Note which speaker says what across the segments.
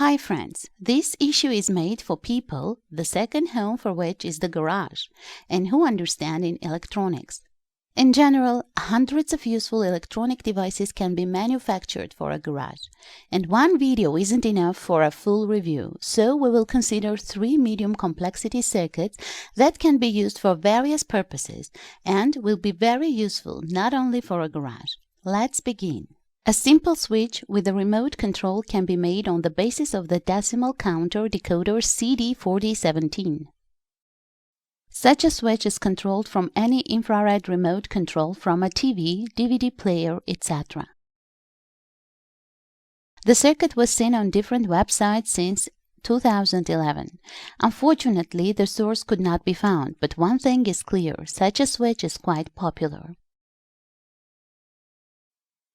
Speaker 1: Hi friends, this issue is made for people, the second home for which is the garage, and who understand in electronics. In general, hundreds of useful electronic devices can be manufactured for a garage, and one video isn't enough for a full review, so we will consider 3 medium complexity circuits that can be used for various purposes and will be very useful not only for a garage. Let's begin. A simple switch with a remote control can be made on the basis of the decimal counter decoder CD4017. Such a switch is controlled from any infrared remote control from a TV, DVD player, etc. The circuit was seen on different websites since 2011. Unfortunately, the source could not be found, but one thing is clear, such a switch is quite popular.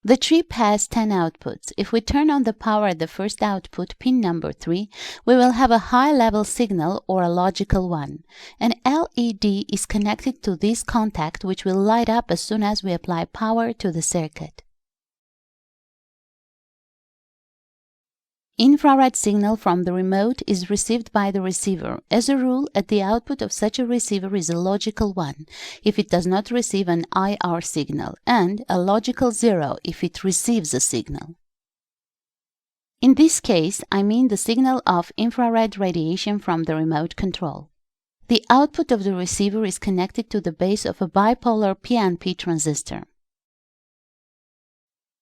Speaker 1: The chip has 10 outputs. If we turn on the power at the first output, pin number 3, we will have a high-level signal or a logical one. An LED is connected to this contact which will light up as soon as we apply power to the circuit. Infrared signal from the remote is received by the receiver. As a rule, at the output of such a receiver is a logical 1 if it does not receive an IR signal, and a logical 0 if it receives a signal. In this case, I mean the signal of infrared radiation from the remote control. The output of the receiver is connected to the base of a bipolar PNP transistor.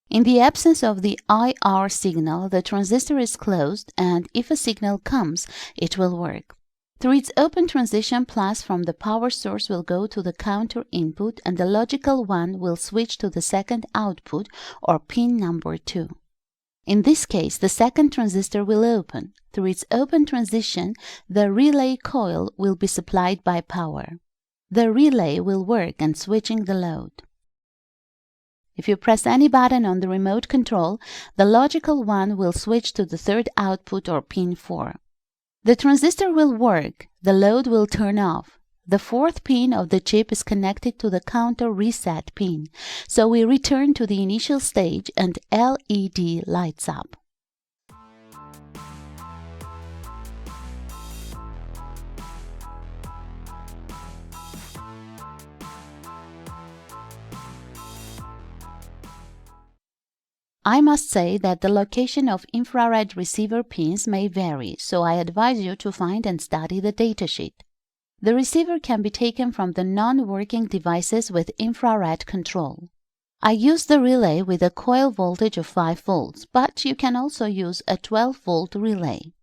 Speaker 1: In the absence of the IR signal, the transistor is closed, and if a signal comes, it will work. Through its open transition, plus from the power source will go to the counter input, and the logical 1 will switch to the second output, or pin number 2. In this case, the second transistor will open. Through its open transition, the relay coil will be supplied by power. The relay will work and switching the load. If you press any button on the remote control, the logical 1 will switch to the third output or pin 4. The transistor will work, the load will turn off. The fourth pin of the chip is connected to the counter reset pin, so we return to the initial stage and LED lights up. I must say that the location of infrared receiver pins may vary, so I advise you to find and study the datasheet. The receiver can be taken from the non-working devices with infrared control. I use the relay with a coil voltage of 5 volts, but you can also use a 12-volt relay.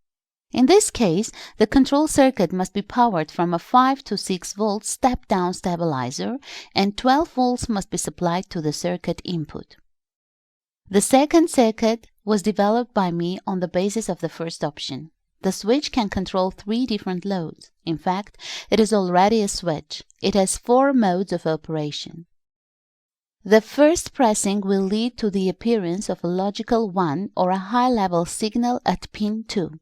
Speaker 1: In this case, the control circuit must be powered from a 5 to 6 volt step-down stabilizer, and 12 volts must be supplied to the circuit input. The second circuit was developed by me on the basis of the first option. The switch can control 3 different loads. In fact, it is already a switch. It has 4 modes of operation. The first pressing will lead to the appearance of a logical 1 or a high-level signal at pin 2.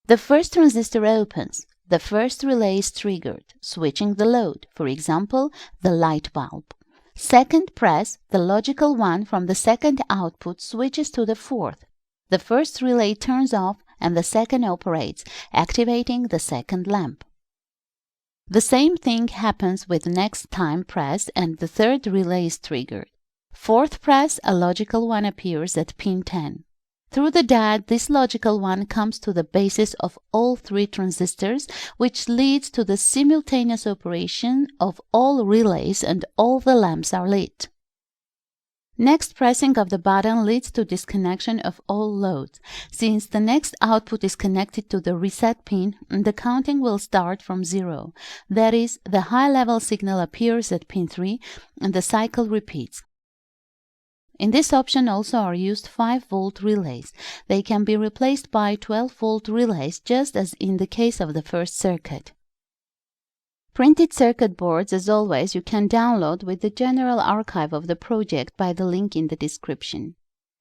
Speaker 1: The first transistor opens. The first relay is triggered, switching the load, for example, the light bulb. Second press, the logical 1 from the second output switches to the fourth. The first relay turns off and the second operates, activating the second lamp. The same thing happens with next time press and the third relay is triggered. Fourth press, a logical 1 appears at pin 10. Through the diode, this logical 1 comes to the basis of all 3 transistors, which leads to the simultaneous operation of all relays and all the lamps are lit. Next pressing of the button leads to disconnection of all loads. Since the next output is connected to the reset pin, the counting will start from 0. That is, the high-level signal appears at pin 3 and the cycle repeats. In this option also are used 5-volt relays. They can be replaced by 12-volt relays, just as in the case of the first circuit. Printed circuit boards, as always, you can download with the general archive of the project by the link in the description.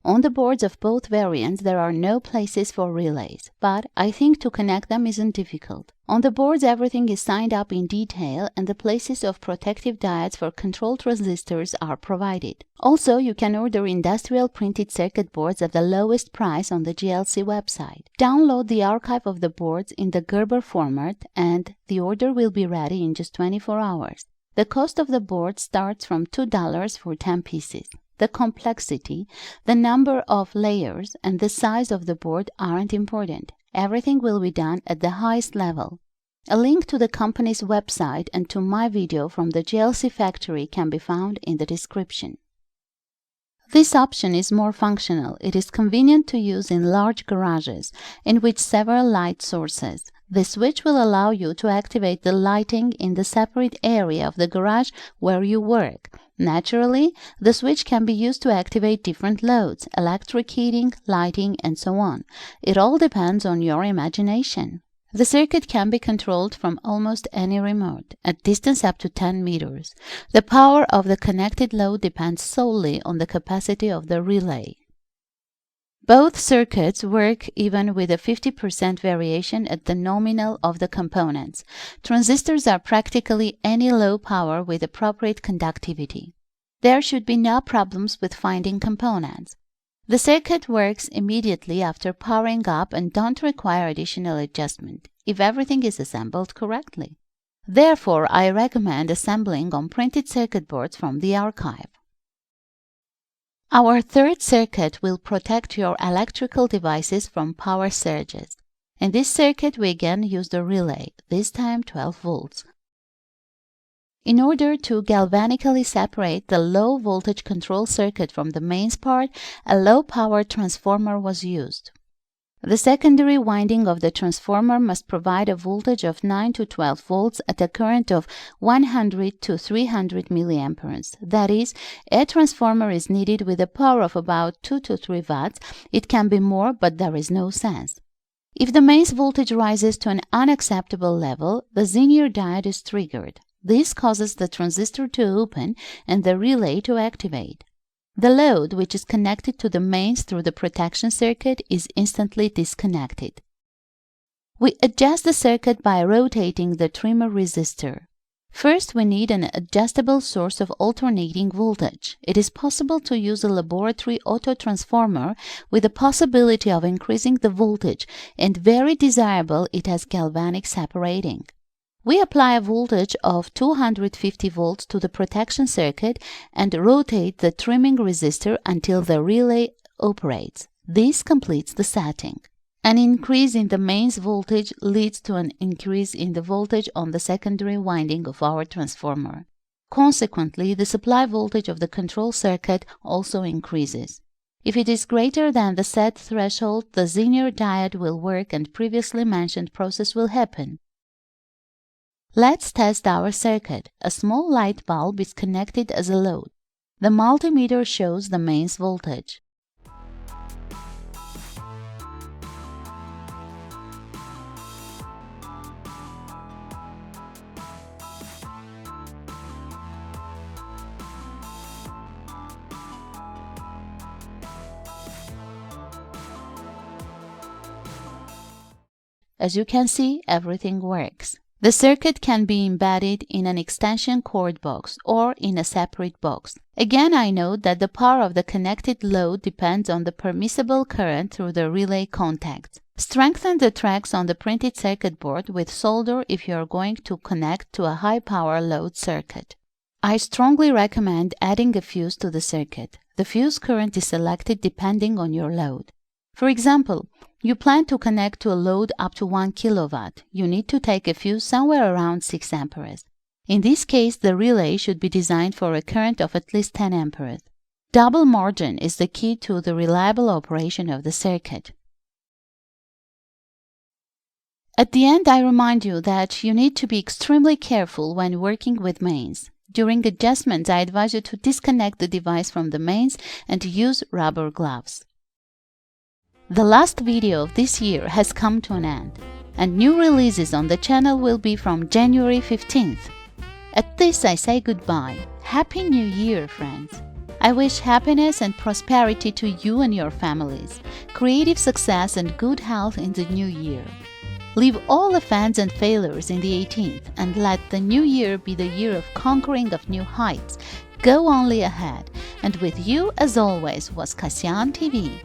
Speaker 1: On the boards of both variants, there are no places for relays, but I think to connect them isn't difficult. On the boards, everything is signed up in detail and the places of protective diodes for controlled transistors are provided. Also, you can order industrial printed circuit boards at the lowest price on the GLC website. Download the archive of the boards in the Gerber format and the order will be ready in just 24 hours. The cost of the board starts from $2 for 10 pieces. The complexity, the number of layers, and the size of the board aren't important. Everything will be done at the highest level. A link to the company's website and to my video from the GLC factory can be found in the description. This option is more functional. It is convenient to use in large garages in which several light sources. The switch will allow you to activate the lighting in the separate area of the garage where you work. Naturally, the switch can be used to activate different loads, electric heating, lighting, and so on. It all depends on your imagination. The circuit can be controlled from almost any remote, at distance up to 10 meters. The power of the connected load depends solely on the capacity of the relay. Both circuits work even with a 50% variation at the nominal of the components. Transistors are practically any low power with appropriate conductivity. There should be no problems with finding components. The circuit works immediately after powering up and don't require additional adjustment if everything is assembled correctly. Therefore, I recommend assembling on printed circuit boards from the archive. Our third circuit will protect your electrical devices from power surges. In this circuit, we again use the relay, this time 12 volts. In order to galvanically separate the low voltage control circuit from the mains part, a low power transformer was used. The secondary winding of the transformer must provide a voltage of 9 to 12 volts at a current of 100 to 300 milliamperes. That is, a transformer is needed with a power of about 2 to 3 watts. It can be more, but there is no sense. If the mains voltage rises to an unacceptable level, the Zener diode is triggered. This causes the transistor to open and the relay to activate. The load, which is connected to the mains through the protection circuit, is instantly disconnected. We adjust the circuit by rotating the trimmer resistor. First, we need an adjustable source of alternating voltage. It is possible to use a laboratory auto-transformer with the possibility of increasing the voltage, and very desirable it has galvanic separating. We apply a voltage of 250 volts to the protection circuit and rotate the trimming resistor until the relay operates. This completes the setting. An increase in the mains voltage leads to an increase in the voltage on the secondary winding of our transformer. Consequently, the supply voltage of the control circuit also increases. If it is greater than the set threshold, the Zener diode will work and previously mentioned process will happen. Let's test our circuit. A small light bulb is connected as a load. The multimeter shows the mains voltage. As you can see, everything works. The circuit can be embedded in an extension cord box or in a separate box. Again, I note that the power of the connected load depends on the permissible current through the relay contacts. Strengthen the tracks on the printed circuit board with solder if you are going to connect to a high-power load circuit. I strongly recommend adding a fuse to the circuit. The fuse current is selected depending on your load. For example, you plan to connect to a load up to 1 kilowatt. You need to take a fuse somewhere around 6 amperes. In this case, the relay should be designed for a current of at least 10 amperes. Double margin is the key to the reliable operation of the circuit. At the end, I remind you that you need to be extremely careful when working with mains. During adjustments, I advise you to disconnect the device from the mains and to use rubber gloves. The last video of this year has come to an end, and new releases on the channel will be from January 15th. At this I say goodbye. Happy New Year, friends! I wish happiness and prosperity to you and your families, creative success and good health in the new year. Leave all offense and failures in the 18th and let the new year be the year of conquering of new heights. Go only ahead. And with you, as always, was Kasian TV.